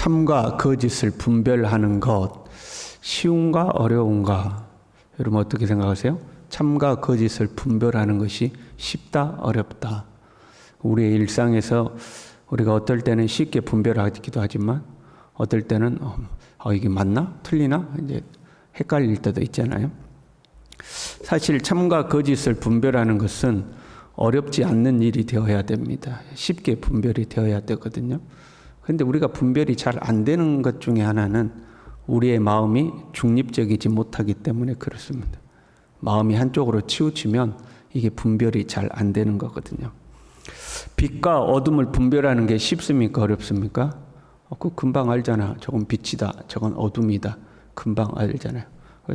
참과 거짓을 분별하는 것 쉬운가 어려운가? 여러분 어떻게 생각하세요? 참과 거짓을 분별하는 것이 쉽다 어렵다? 우리의 일상에서 우리가 어떨 때는 쉽게 분별하기도 하지만 어떨 때는 이게 맞나? 틀리나? 이제 헷갈릴 때도 있잖아요. 사실 참과 거짓을 분별하는 것은 어렵지 않는 일이 되어야 됩니다. 쉽게 분별이 되어야 되거든요. 그런데 우리가 분별이 잘 안 되는 것 중에 하나는 우리의 마음이 중립적이지 못하기 때문에 그렇습니다. 마음이 한쪽으로 치우치면 이게 분별이 잘 안 되는 거거든요. 빛과 어둠을 분별하는 게 쉽습니까? 어렵습니까? 그 금방 알잖아. 저건 빛이다. 저건 어둠이다. 금방 알잖아요.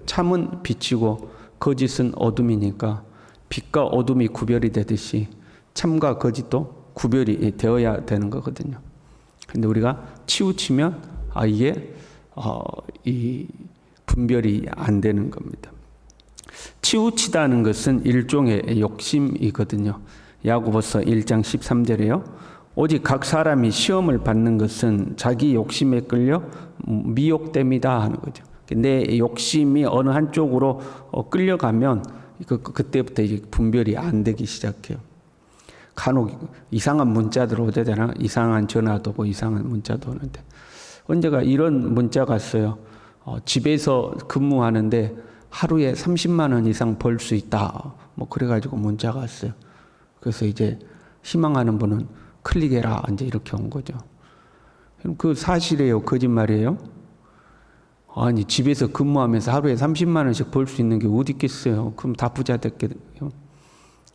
참은 빛이고 거짓은 어둠이니까 빛과 어둠이 구별이 되듯이 참과 거짓도 구별이 되어야 되는 거거든요. 근데 우리가 치우치면 이게 이 분별이 안 되는 겁니다. 치우치다는 것은 일종의 욕심이거든요. 야고보서 1장 13절에요. 오직 각 사람이 시험을 받는 것은 자기 욕심에 끌려 미혹됨이다 하는 거죠. 내 욕심이 어느 한쪽으로 끌려가면 그때부터 이제 분별이 안 되기 시작해요. 간혹 이상한 문자들 오잖아요. 이상한 전화도 오고 이상한 문자도 오는데 언제가 이런 문자가 왔어요. 집에서 근무하는데 하루에 30만 원 이상 벌 수 있다. 그래가지고 문자가 왔어요. 그래서 이제 희망하는 분은 클릭해라. 이제 이렇게 온 거죠. 그럼 그 사실이에요? 거짓말이에요? 아니, 집에서 근무하면서 하루에 30만 원씩 벌 수 있는 게 어디 있겠어요? 그럼 다 부자 됐겠네요.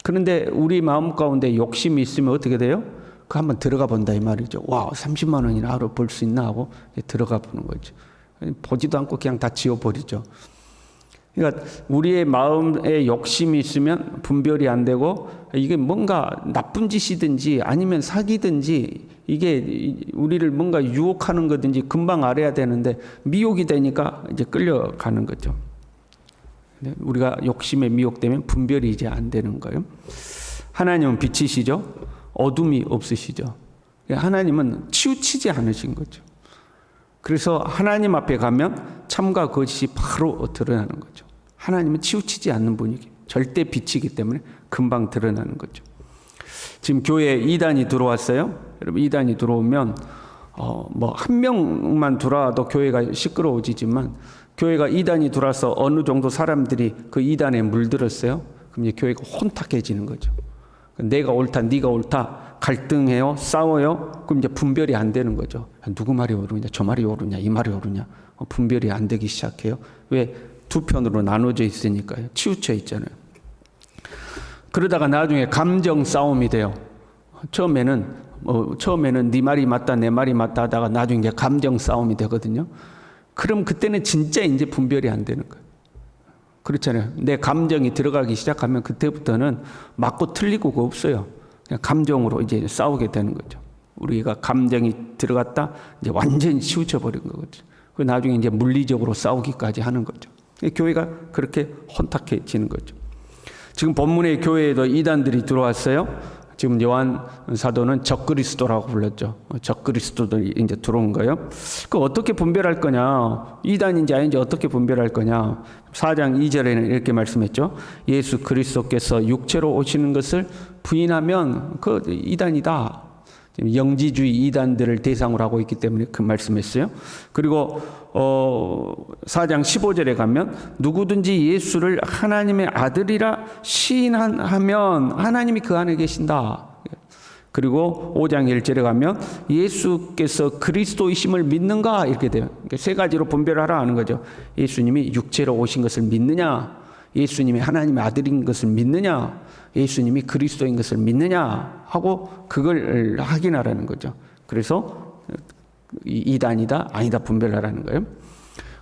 그런데 우리 마음 가운데 욕심이 있으면 어떻게 돼요? 그 한번 들어가 본다 이 말이죠. 와, 30만 원이나 하루 벌 수 있나 하고 들어가 보는 거죠. 보지도 않고 그냥 다 지워버리죠. 그러니까 우리의 마음에 욕심이 있으면 분별이 안 되고 이게 뭔가 나쁜 짓이든지 아니면 사기든지 이게 우리를 뭔가 유혹하는 거든지 금방 알아야 되는데 미혹이 되니까 이제 끌려가는 거죠. 우리가 욕심에 미혹되면 분별이 이제 안 되는 거예요. 하나님은 빛이시죠. 어둠이 없으시죠. 하나님은 치우치지 않으신 거죠. 그래서 하나님 앞에 가면 참과 거짓이 바로 드러나는 거죠. 하나님은 치우치지 않는 분이기 절대 빛이기 때문에 금방 드러나는 거죠. 지금 교회에 이단이 들어왔어요. 여러분 이단이 들어오면 한 명만 들어와도 교회가 시끄러워지지만 교회가 이단이 들어와서 어느 정도 사람들이 그 이단에 물들었어요. 그럼 이제 교회가 혼탁해지는 거죠. 내가 옳다, 네가 옳다, 갈등해요, 싸워요. 그럼 이제 분별이 안 되는 거죠. 누구 말이 옳으냐, 저 말이 옳으냐, 이 말이 옳으냐. 분별이 안 되기 시작해요. 왜? 두 편으로 나눠져 있으니까요. 치우쳐 있잖아요. 그러다가 나중에 감정 싸움이 돼요. 처음에는 네 말이 맞다, 내 말이 맞다 하다가 나중에 이제 감정 싸움이 되거든요. 그럼 그때는 진짜 이제 분별이 안 되는 거예요. 그렇잖아요. 내 감정이 들어가기 시작하면 그때부터는 맞고 틀리고가 없어요. 그냥 감정으로 이제 싸우게 되는 거죠. 우리가 감정이 들어갔다 이제 완전히 치우쳐 버린 거거든요. 그 나중에 이제 물리적으로 싸우기까지 하는 거죠. 교회가 그렇게 혼탁해지는 거죠. 지금 본문의 교회에도 이단들이 들어왔어요. 지금 요한 사도는 적그리스도라고 불렀죠. 적그리스도들이 이제 들어온 거예요. 그 어떻게 분별할 거냐? 이단인지 아닌지 어떻게 분별할 거냐? 4장 2절에는 이렇게 말씀했죠. 예수 그리스도께서 육체로 오시는 것을 부인하면 그 이단이다. 지금 영지주의 이단들을 대상으로 하고 있기 때문에 그 말씀했어요. 그리고 4장 15절에 가면 누구든지 예수를 하나님의 아들이라 시인하면 하나님이 그 안에 계신다. 그리고 5장 1절에 가면 예수께서 그리스도이심을 믿는가 이렇게 돼요. 그러니까 세 가지로 분별하라 하는 거죠. 예수님이 육체로 오신 것을 믿느냐, 예수님이 하나님의 아들인 것을 믿느냐, 예수님이 그리스도인 것을 믿느냐 하고 그걸 확인하라는 거죠. 그래서 이단이다 아니다 분별하라는 거예요.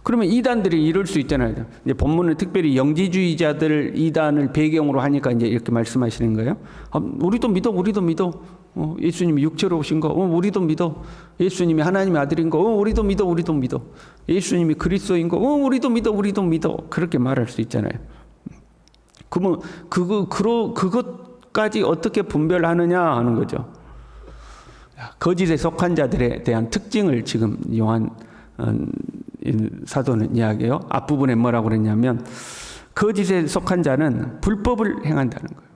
그러면 이단들이 이럴 수 있잖아요. 이제 본문은 특별히 영지주의자들 이단을 배경으로 하니까 이제 이렇게 말씀하시는 거예요. 우리도 믿어. 예수님이 육체로 오신 거, 우리도 믿어. 예수님이 하나님의 아들인 거, 우리도 믿어. 예수님이 그리스도인 거, 우리도 믿어. 그렇게 말할 수 있잖아요. 그러면 그것까지 어떻게 분별하느냐 하는 거죠. 거짓에 속한 자들에 대한 특징을 지금 요한 사도는 이야기해요. 앞부분에 뭐라고 그랬냐면 거짓에 속한 자는 불법을 행한다는 거예요.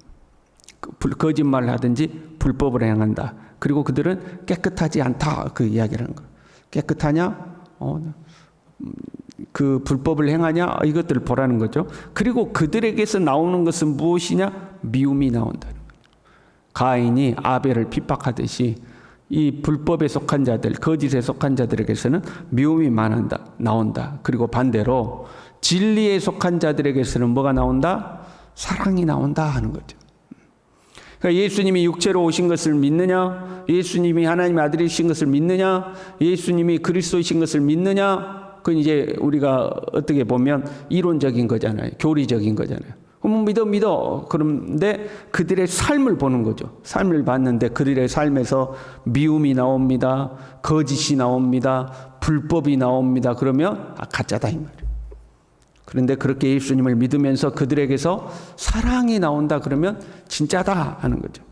거짓말을 하든지 불법을 행한다. 그리고 그들은 깨끗하지 않다. 그 이야기를 하는 거예요. 깨끗하냐? 그 불법을 행하냐? 이것들을 보라는 거죠. 그리고 그들에게서 나오는 것은 무엇이냐? 미움이 나온다는 거예요. 가인이 아벨을 핍박하듯이 이 불법에 속한 자들, 거짓에 속한 자들에게서는 미움이 나온다. 그리고 반대로 진리에 속한 자들에게서는 뭐가 나온다? 사랑이 나온다 하는 거죠. 그러니까 예수님이 육체로 오신 것을 믿느냐? 예수님이 하나님의 아들이신 것을 믿느냐? 예수님이 그리스도이신 것을 믿느냐? 그건 이제 우리가 어떻게 보면 이론적인 거잖아요. 교리적인 거잖아요. 그럼 믿어. 그런데 그들의 삶을 보는 거죠. 삶을 봤는데 그들의 삶에서 미움이 나옵니다. 거짓이 나옵니다. 불법이 나옵니다. 그러면 가짜다 이 말이에요. 그런데 그렇게 예수님을 믿으면서 그들에게서 사랑이 나온다 그러면 진짜다 하는 거죠.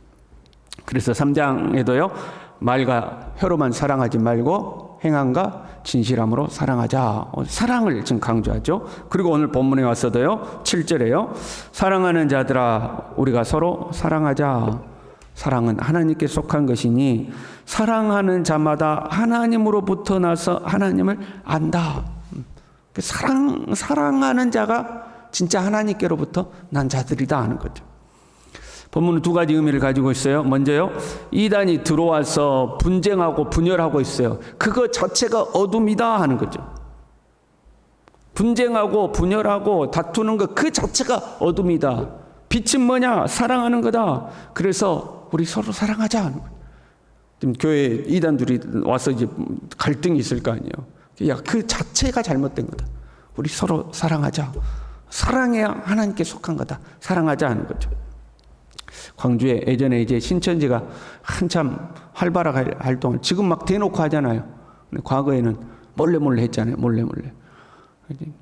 그래서 3장에도요. 말과 혀로만 사랑하지 말고 행함과 진실함으로 사랑하자. 사랑을 지금 강조하죠. 그리고 오늘 본문에 왔어도요. 7절에요. 사랑하는 자들아 우리가 서로 사랑하자. 사랑은 하나님께 속한 것이니 사랑하는 자마다 하나님으로부터 나서 하나님을 안다. 사랑하는 자가 진짜 하나님께로부터 난 자들이다 하는 거죠. 본문은 두 가지 의미를 가지고 있어요. 먼저요, 이단이 들어와서 분쟁하고 분열하고 있어요. 그거 자체가 어둠이다 하는 거죠. 분쟁하고 분열하고 다투는 것 그 자체가 어둠이다. 빛은 뭐냐? 사랑하는 거다. 그래서 우리 서로 사랑하자 하는 거예요. 지금 교회에 이단들이 와서 이제 갈등이 있을 거 아니에요. 야, 그 자체가 잘못된 거다. 우리 서로 사랑하자. 사랑해야 하나님께 속한 거다. 사랑하자 하는 거죠. 광주에 예전에 이제 신천지가 한참 활발하게 활동을 지금 막 대놓고 하잖아요. 근데 과거에는 몰래 했잖아요. 몰래.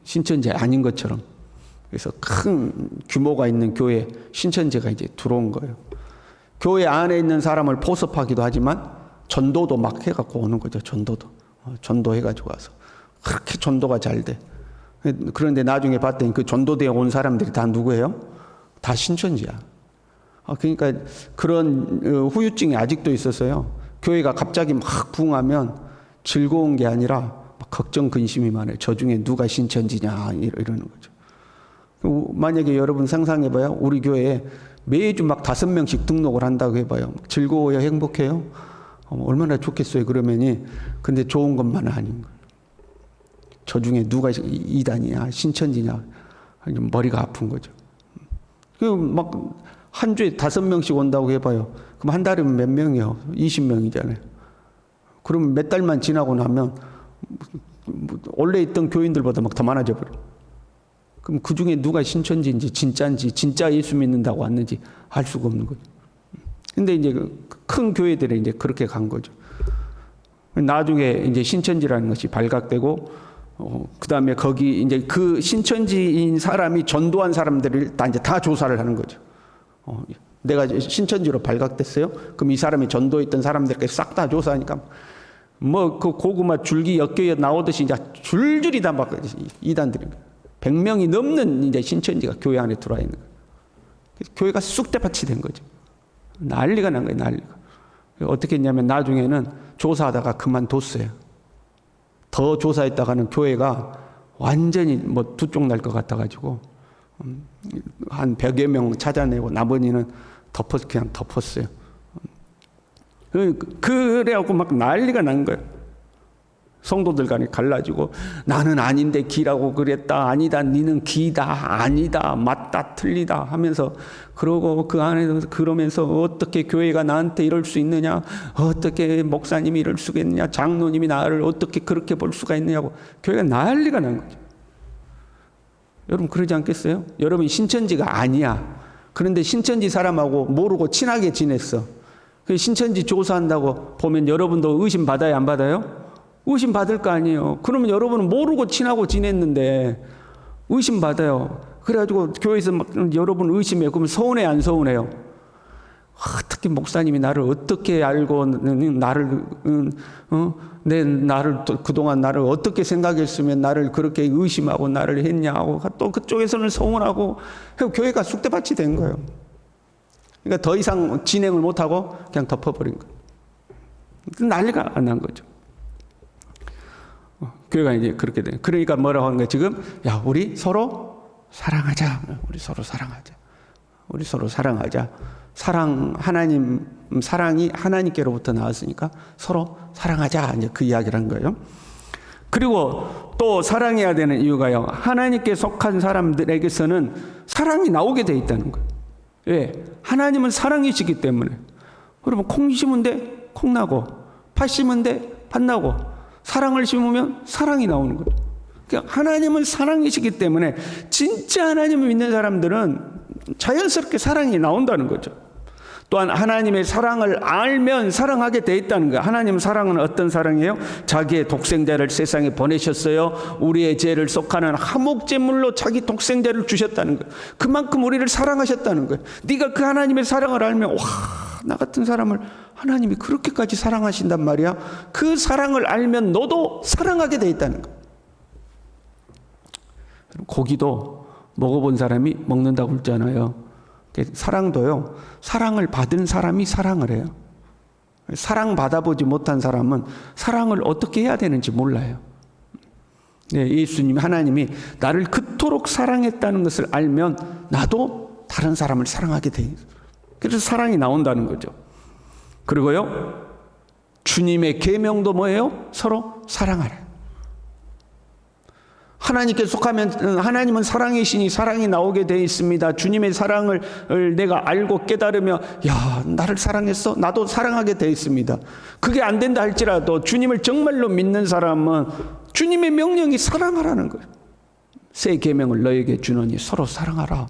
신천지 아닌 것처럼. 그래서 큰 규모가 있는 교회에 신천지가 이제 들어온 거예요. 교회 안에 있는 사람을 포섭하기도 하지만 전도도 막 해갖고 오는 거죠. 전도해가지고 와서. 그렇게 전도가 잘 돼. 그런데 나중에 봤더니 그 전도대에 온 사람들이 다 누구예요? 다 신천지야. 그러니까 그런 후유증이 아직도 있었어요. 교회가 갑자기 막 부흥하면 즐거운 게 아니라 막 걱정 근심이 많아요. 저 중에 누가 신천지냐 이러는 거죠. 만약에 여러분 상상해봐요. 우리 교회에 매주 막 5명씩 등록을 한다고 해봐요. 즐거워요? 행복해요? 얼마나 좋겠어요. 그러면이 근데 좋은 것만 아닌 거예요. 저 중에 누가 이단이냐 신천지냐 머리가 아픈 거죠. 막 한 주에 5명씩 온다고 해봐요. 그럼 한 달이면 몇 명이요? 20명이잖아요. 그러면 몇 달만 지나고 나면 원래 있던 교인들보다 막 더 많아져 버려. 그럼 그 중에 누가 신천지인지 진짜인지 진짜 예수 믿는다고 왔는지 알 수가 없는 거죠. 근데 이제 큰 교회들이 이제 그렇게 간 거죠. 나중에 이제 신천지라는 것이 발각되고, 그 다음에 거기 이제 그 신천지인 사람이 전도한 사람들을 다 조사를 하는 거죠. 내가 신천지로 발각됐어요? 그럼 이 사람이 전도했던 사람들께 싹 다 조사하니까 뭐 그 고구마 줄기 엮여 나오듯이 이제 줄줄이 다 막 이단들인 거예요. 100명이 넘는 이제 신천지가 교회 안에 들어와 있는 거예요. 교회가 쑥대밭이 된 거죠. 난리가 난 거예요, 난리가. 어떻게 했냐면 나중에는 조사하다가 그만뒀어요. 더 조사했다가는 교회가 완전히 뭐 두 쪽 날 것 같아가지고 한 100여 명 찾아내고 나머지는 그냥 덮었어요. 그래갖고 막 난리가 난 거예요. 성도들 간에 갈라지고 나는 아닌데 기라고 그랬다. 아니다. 니는 기다. 아니다. 맞다. 틀리다 하면서 그러고 그 안에서 그러면서 어떻게 교회가 나한테 이럴 수 있느냐. 어떻게 목사님이 이럴 수가 있느냐. 장로님이 나를 어떻게 그렇게 볼 수가 있느냐고 교회가 난리가 난 거죠. 여러분 그러지 않겠어요? 여러분 신천지가 아니야. 그런데 신천지 사람하고 모르고 친하게 지냈어. 그 신천지 조사한다고 보면 여러분도 의심 받아요? 안 받아요? 의심 받을 거 아니에요. 그러면 여러분은 모르고 친하고 지냈는데 의심 받아요. 그래가지고 교회에서 막 여러분 의심해요. 그러면 서운해 안 서운해요? 특히 목사님이 나를 어떻게 알고 나를 나를 그동안 나를 어떻게 생각했으면 나를 그렇게 의심하고 나를 했냐고 또 그쪽에서는 서운하고 교회가 쑥대밭이 된 거예요. 그러니까 더 이상 진행을 못하고 그냥 덮어버린 거예요. 난리가 안 난 거죠. 교회가 이제 그렇게 돼. 그러니까 뭐라고 하는 거예요? 지금 야 우리 서로 사랑하자. 우리 서로 사랑하자. 우리 서로 사랑하자. 하나님 사랑이 하나님께로부터 나왔으니까 서로 사랑하자. 이제 그 이야기를 한 거예요. 그리고 또 사랑해야 되는 이유가요. 하나님께 속한 사람들에게서는 사랑이 나오게 돼 있다는 거예요. 왜? 하나님은 사랑이시기 때문에. 여러분 콩 심은 데 콩 나고 팥 심은 데 팥 나고 사랑을 심으면 사랑이 나오는 거예요. 그러니까 하나님은 사랑이시기 때문에 진짜 하나님을 믿는 사람들은 자연스럽게 사랑이 나온다는 거죠. 또한 하나님의 사랑을 알면 사랑하게 돼 있다는 거예요. 하나님 사랑은 어떤 사랑이에요? 자기의 독생자를 세상에 보내셨어요. 우리의 죄를 속하는 화목제물로 자기 독생자를 주셨다는 거예요. 그만큼 우리를 사랑하셨다는 거예요. 네가 그 하나님의 사랑을 알면 와, 나 같은 사람을 하나님이 그렇게까지 사랑하신단 말이야. 그 사랑을 알면 너도 사랑하게 돼 있다는 거예요. 고기도 먹어본 사람이 먹는다고 그러잖아요. 사랑도요, 사랑을 받은 사람이 사랑을 해요. 사랑 받아보지 못한 사람은 사랑을 어떻게 해야 되는지 몰라요. 네, 예수님, 하나님이 나를 그토록 사랑했다는 것을 알면 나도 다른 사람을 사랑하게 돼요. 그래서 사랑이 나온다는 거죠. 그리고요, 주님의 계명도 뭐예요? 서로 사랑하라. 하나님께 속하면 하나님은 사랑이시니 사랑이 나오게 되어 있습니다. 주님의 사랑을 내가 알고 깨달으며 야, 나를 사랑했어? 나도 사랑하게 되어 있습니다. 그게 안 된다 할지라도 주님을 정말로 믿는 사람은 주님의 명령이 사랑하라는 거예요. 새 계명을 너에게 주노니 서로 사랑하라.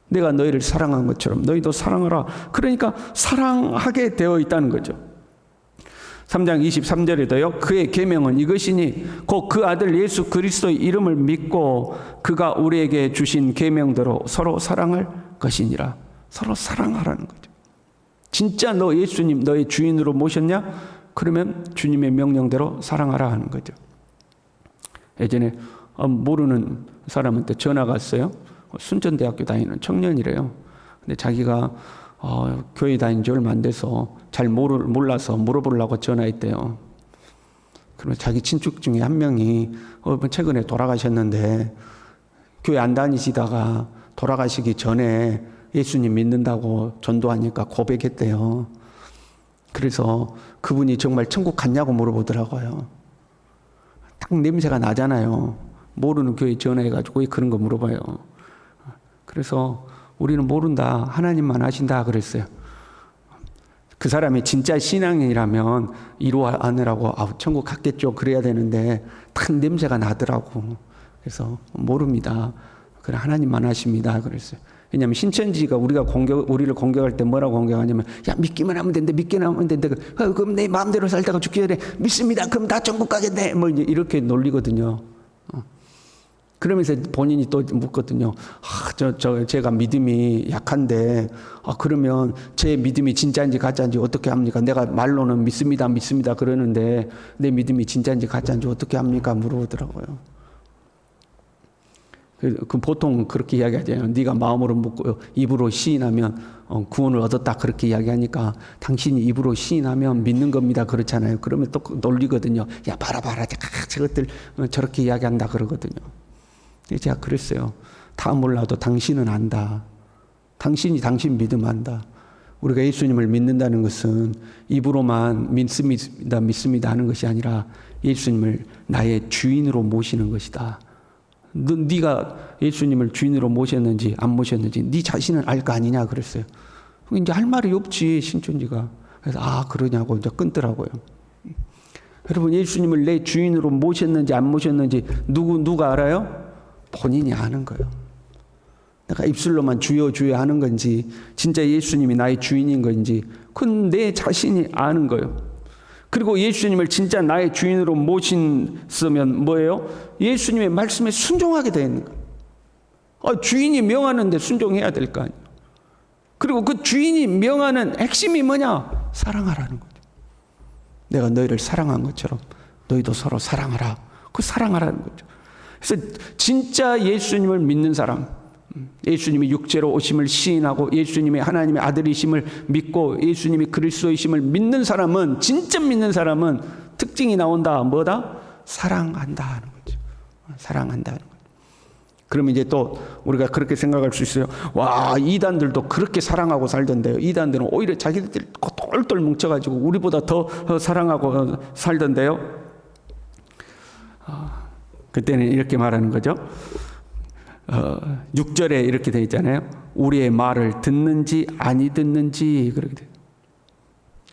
내가 너희를 사랑한 것처럼 너희도 사랑하라. 그러니까 사랑하게 되어 있다는 거죠. 3장 23절에도요. 그의 계명은 이것이니 곧 그 아들 예수 그리스도의 이름을 믿고 그가 우리에게 주신 계명대로 서로 사랑할 것이니라. 서로 사랑하라는 거죠. 진짜 너 예수님 너의 주인으로 모셨냐? 그러면 주님의 명령대로 사랑하라 하는 거죠. 예전에 모르는 사람한테 전화가 왔어요. 순천대학교 다니는 청년이래요. 근데 자기가 교회 다닌 지 얼마 안 돼서 잘 몰라서 물어보려고 전화했대요. 그러면 자기 친척 중에 한 명이 최근에 돌아가셨는데 교회 안 다니시다가 돌아가시기 전에 예수님 믿는다고 전도하니까 고백했대요. 그래서 그분이 정말 천국 갔냐고 물어보더라고요. 딱 냄새가 나잖아요. 모르는 교회 전화해가지고 왜 그런 거 물어봐요. 그래서 우리는 모른다. 하나님만 아신다. 그랬어요. 그 사람이 진짜 신앙이라면 이루하느라고 천국 갔겠죠. 그래야 되는데 딱 냄새가 나더라고. 그래서 모릅니다. 그래 하나님만 아십니다. 그랬어요. 왜냐하면 신천지가 우리를 공격할 때 뭐라고 공격하냐면 야 믿기만 하면 된대. 믿기만 하면 된대. 그럼 내 마음대로 살다가 죽기 전에 믿습니다. 그럼 다 천국 가겠네. 뭐 이제 이렇게 놀리거든요. 그러면서 본인이 또 묻거든요. 제가 믿음이 약한데, 그러면 제 믿음이 진짜인지 가짜인지 어떻게 합니까? 내가 말로는 믿습니다, 믿습니다 그러는데, 내 믿음이 진짜인지 가짜인지 어떻게 합니까? 물어보더라고요. 그 보통 그렇게 이야기하잖아요. 네가 마음으로 묻고 입으로 시인하면 구원을 얻었다 그렇게 이야기하니까 당신이 입으로 시인하면 믿는 겁니다 그렇잖아요. 그러면 또 놀리거든요. 야 봐라 저것들 저렇게 이야기한다 그러거든요. 제가 그랬어요. 다 몰라도 당신은 안다. 당신이 당신 믿음 안다. 우리가 예수님을 믿는다는 것은 입으로만 믿습니다 하는 것이 아니라 예수님을 나의 주인으로 모시는 것이다. 네가 예수님을 주인으로 모셨는지 안 모셨는지 네 자신은 알 거 아니냐 그랬어요. 이제 할 말이 없지 신천지가. 그래서 그러냐고 이제 끊더라고요. 여러분 예수님을 내 주인으로 모셨는지 안 모셨는지 누가 알아요? 본인이 아는 거예요. 내가 입술로만 주여 주여 하는 건지 진짜 예수님이 나의 주인인 건지 그건 내 자신이 아는 거예요. 그리고 예수님을 진짜 나의 주인으로 모셨으면 뭐예요? 예수님의 말씀에 순종하게 되는 거예요. 주인이 명하는데 순종해야 될 거 아니에요. 그리고 그 주인이 명하는 핵심이 뭐냐? 사랑하라는 거죠. 내가 너희를 사랑한 것처럼 너희도 서로 사랑하라. 그 사랑하라는 거죠. 그래서 진짜 예수님을 믿는 사람, 예수님이 육체로 오심을 시인하고 예수님이 하나님의 아들이심을 믿고 예수님이 그리스도이심을 믿는 사람은, 진짜 믿는 사람은 특징이 나온다. 뭐다? 사랑한다 하는 거죠. 사랑한다는 거죠. 그러면 이제 또 우리가 그렇게 생각할 수 있어요. 와, 이단들도 그렇게 사랑하고 살던데요. 이단들은 오히려 자기들 똘똘 뭉쳐가지고 우리보다 더 사랑하고 살던데요. 그때는 이렇게 말하는 거죠. 6절에 이렇게 되어 있잖아요. 우리의 말을 듣는지 아니 듣는지, 그렇게 돼요.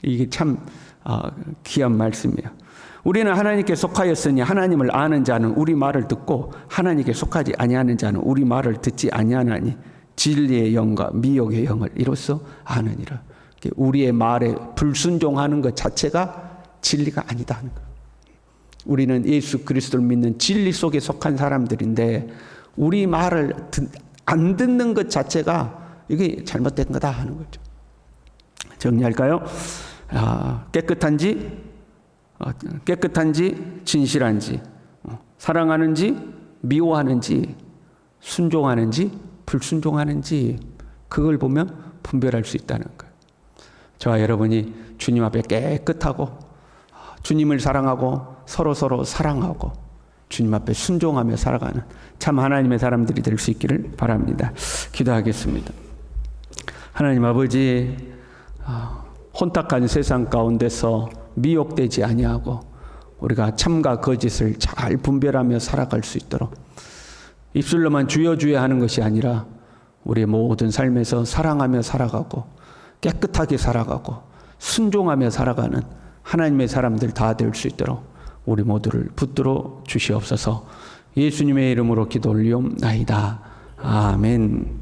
이게 참 귀한 말씀이에요. 우리는 하나님께 속하였으니 하나님을 아는 자는 우리 말을 듣고 하나님께 속하지 아니하는 자는 우리 말을 듣지 아니하나니 진리의 영과 미혹의 영을 이로써 아느니라. 우리의 말에 불순종하는 것 자체가 진리가 아니다 하는 거예요. 우리는 예수 그리스도를 믿는 진리 속에 속한 사람들인데 우리 말을 안 듣는 것 자체가 이게 잘못된 거다 하는 거죠. 정리할까요? 깨끗한지 진실한지, 사랑하는지 미워하는지, 순종하는지 불순종하는지, 그걸 보면 분별할 수 있다는 거예요. 저와 여러분이 주님 앞에 깨끗하고 주님을 사랑하고 서로 사랑하고 주님 앞에 순종하며 살아가는 참 하나님의 사람들이 될 수 있기를 바랍니다. 기도하겠습니다. 하나님 아버지, 혼탁한 세상 가운데서 미혹되지 아니하고 우리가 참과 거짓을 잘 분별하며 살아갈 수 있도록 입술로만 주여 주여 하는 것이 아니라 우리의 모든 삶에서 사랑하며 살아가고 깨끗하게 살아가고 순종하며 살아가는 하나님의 사람들 다 될 수 있도록 우리 모두를 붙들어 주시옵소서. 예수님의 이름으로 기도 올리옵나이다. 아멘.